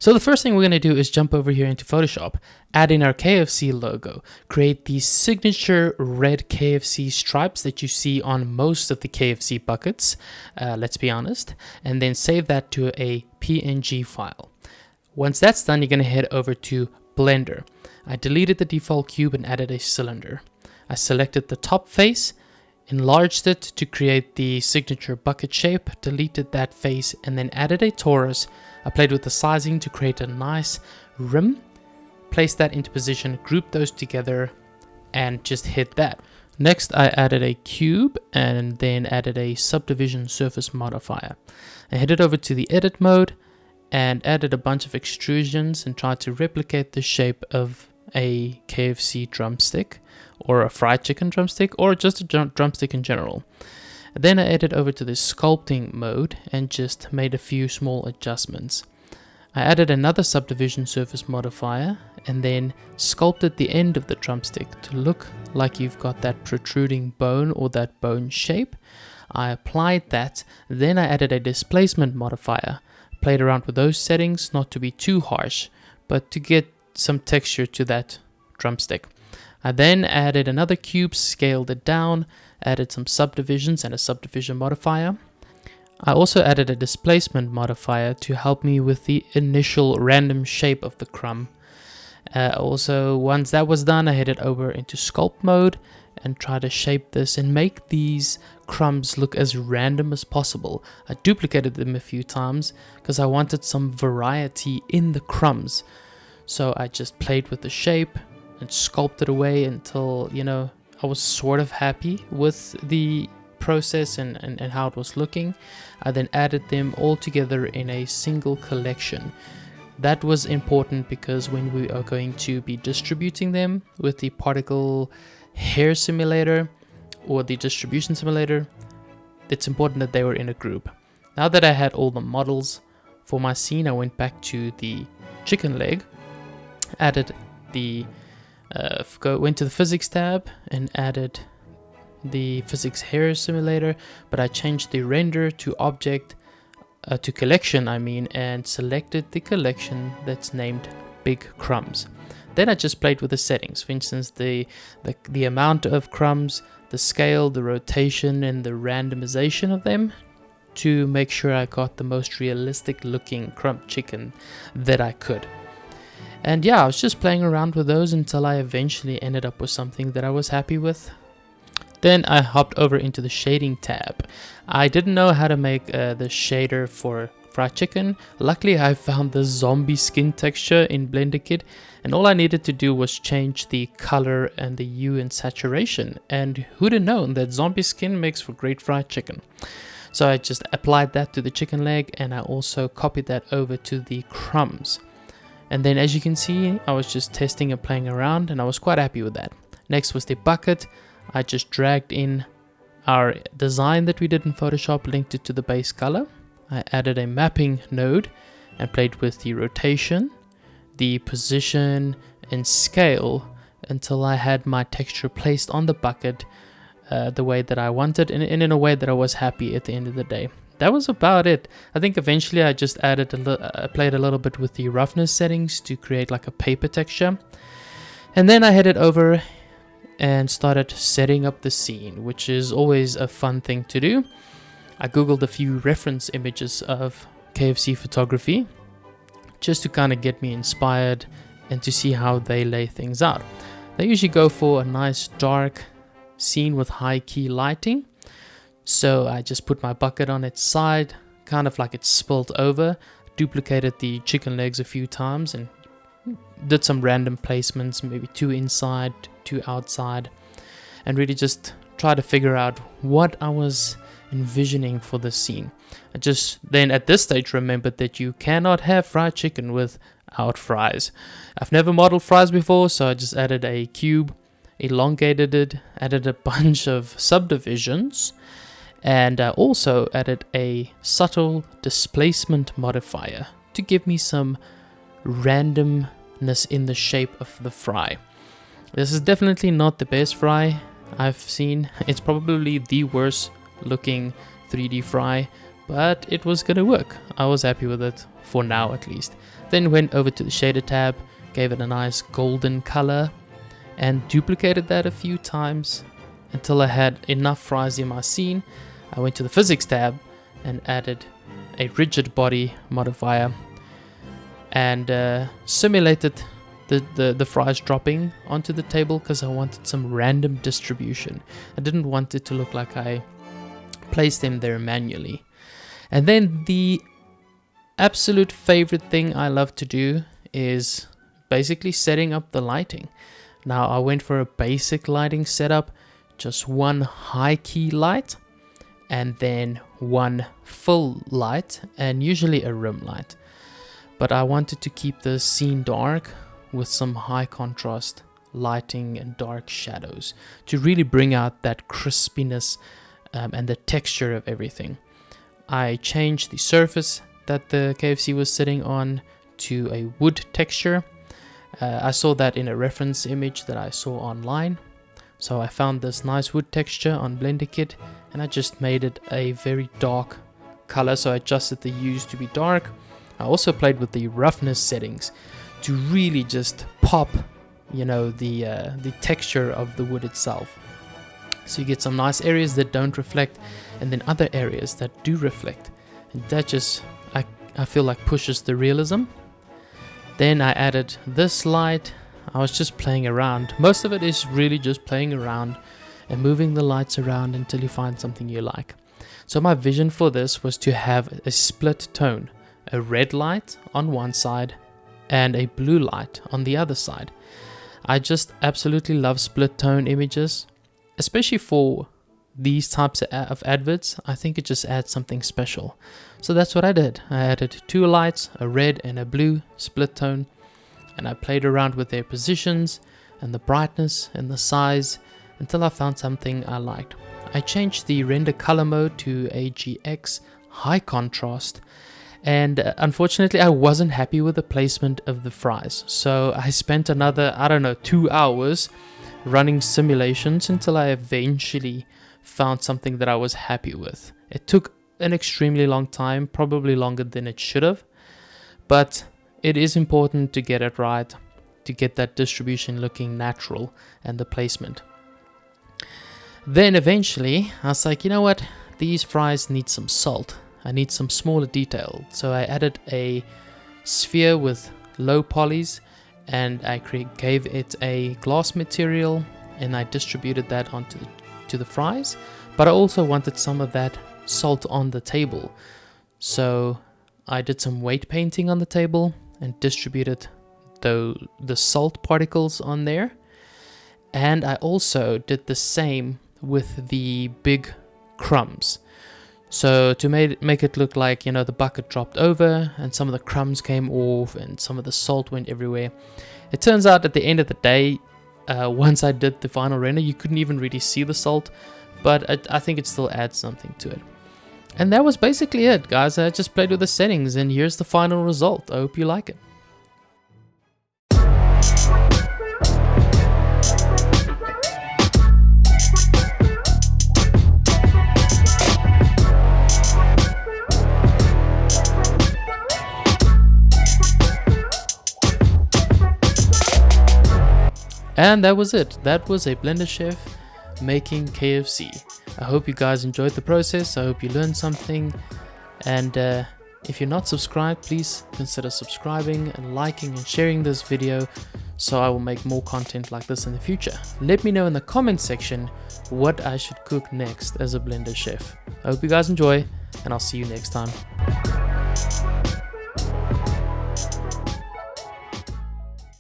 So the first thing we're going to do is jump over here into Photoshop, add in our KFC logo, create the signature red KFC stripes that you see on most of the KFC buckets, let's be honest, and then save that to a PNG file. Once that's done, you're going to head over to Blender. I deleted the default cube and added a cylinder. I selected the top face, enlarged it to create the signature bucket shape, deleted that face, and then added a torus. I played with the sizing to create a nice rim, placed that into position, grouped those together, and just hit that. Next, I added a cube and then added a subdivision surface modifier. I headed over to the edit mode and added a bunch of extrusions and tried to replicate the shape of a KFC drumstick or a fried chicken drumstick or just a drumstick in general. Then I headed over to the sculpting mode and just made a few small adjustments. I added another subdivision surface modifier and then sculpted the end of the drumstick to look like you've got that protruding bone or that bone shape. I applied that, then I added a displacement modifier, played around with those settings not to be too harsh, but to get some texture to that drumstick. I then added another cube, scaled it down, added some subdivisions and a subdivision modifier. I also added a displacement modifier to help me with the initial random shape of the crumb. Also, once that was done, I headed over into sculpt mode and tried to shape this and make these crumbs look as random as possible. I duplicated them a few times because I wanted some variety in the crumbs. So I just played with the shape and sculpted away until, I was sort of happy with the process and how it was looking. I then added them all together in a single collection. That was important because when we are going to be distributing them with the particle hair simulator or the distribution simulator, it's important that they were in a group. Now that I had all the models for my scene, I went back to the chicken leg, added the went to the physics tab and added the physics hair simulator, but I changed the render to object to collection and selected the collection that's named big crumbs. Then I just played with the settings, for instance the amount of crumbs, the scale, the rotation, and the randomization of them to make sure I got the most realistic looking crumb chicken that I could. And yeah, I was just playing around with those until I eventually ended up with something that I was happy with. Then I hopped over into the shading tab. I didn't know how to make the shader for fried chicken. Luckily, I found the zombie skin texture in Blender Kit, and all I needed to do was change the color and the hue and saturation. And who'd have known that zombie skin makes for great fried chicken? So I just applied that to the chicken leg, and I also copied that over to the crumbs. And then as you can see, I was just testing and playing around, and I was quite happy with that. Next was the bucket. I just dragged in our design that we did in Photoshop, linked it to the base color. I added a mapping node and played with the rotation, the position, and scale until I had my texture placed on the bucket the way that I wanted and in a way that I was happy at the end of the day. That was about it. I think eventually I just added played a little bit with the roughness settings to create like a paper texture. And then I headed over and started setting up the scene, which is always a fun thing to do. I googled a few reference images of KFC photography just to kind of get me inspired and to see how they lay things out. They usually go for a nice dark scene with high key lighting. So I just put my bucket on its side, kind of like it spilled over, duplicated the chicken legs a few times and did some random placements, maybe 2 inside, 2 outside, and really just try to figure out what I was envisioning for the scene. I just then at this stage remembered that you cannot have fried chicken without fries. I've never modeled fries before, so I just added a cube, elongated it, added a bunch of subdivisions, and also added a subtle displacement modifier to give me some randomness in the shape of the fry. This is definitely not the best fry I've seen. It's probably the worst looking 3D fry, but it was gonna work. I was happy with it, for now at least. Then went over to the shader tab, gave it a nice golden color, and duplicated that a few times until I had enough fries in my scene. I went to the physics tab and added a rigid body modifier and simulated the fries dropping onto the table because I wanted some random distribution. I didn't want it to look like I placed them there manually. And then the absolute favorite thing I love to do is basically setting up the lighting. Now I went for a basic lighting setup, just one high key light and then one full light and usually a rim light. But I wanted to keep the scene dark with some high contrast lighting and dark shadows to really bring out that crispiness and the texture of everything. I changed the surface that the KFC was sitting on to a wood texture. I saw that in a reference image that I saw online. So I found this nice wood texture on Blender Kit and I just made it a very dark color. So I adjusted the hues to be dark. I also played with the roughness settings to really just pop, you know, the texture of the wood itself. So you get some nice areas that don't reflect and then other areas that do reflect. And that just, I feel like pushes the realism. Then I added this light. I was just playing around. Most of it is really just playing around and moving the lights around until you find something you like. So my vision for this was to have a split tone, a red light on one side and a blue light on the other side. I just absolutely love split tone images, especially for these types of adverts. I think it just adds something special. So that's what I did. I added two lights, a red and a blue split tone, and I played around with their positions and the brightness and the size until I found something I liked. I changed the render color mode to AGX high contrast, and unfortunately I wasn't happy with the placement of the fries. So I spent another, 2 hours running simulations until I eventually found something that I was happy with. It took an extremely long time, probably longer than it should have, but it is important to get it right, to get that distribution looking natural and the placement. Then eventually I was like, you know what, these fries need some salt. I need some smaller detail. So I added a sphere with low polys and I gave it a glass material and I distributed that onto the fries. But I also wanted some of that salt on the table. So I did some weight painting on the table and distributed the salt particles on there. And I also did the same with the big crumbs. So to make it look like, you know, the bucket dropped over and some of the crumbs came off and some of the salt went everywhere. It turns out at the end of the day, once I did the final render, you couldn't even really see the salt, but I think it still adds something to it. And that was basically it, guys. I just played with the settings and here's the final result. I hope you like it. And that was it. That was a Blender Chef making KFC. I hope you guys enjoyed the process. I hope you learned something. And if you're not subscribed, please consider subscribing and liking and sharing this video so I will make more content like this in the future. Let me know in the comment section what I should cook next as a Blender Chef. I hope you guys enjoy and I'll see you next time.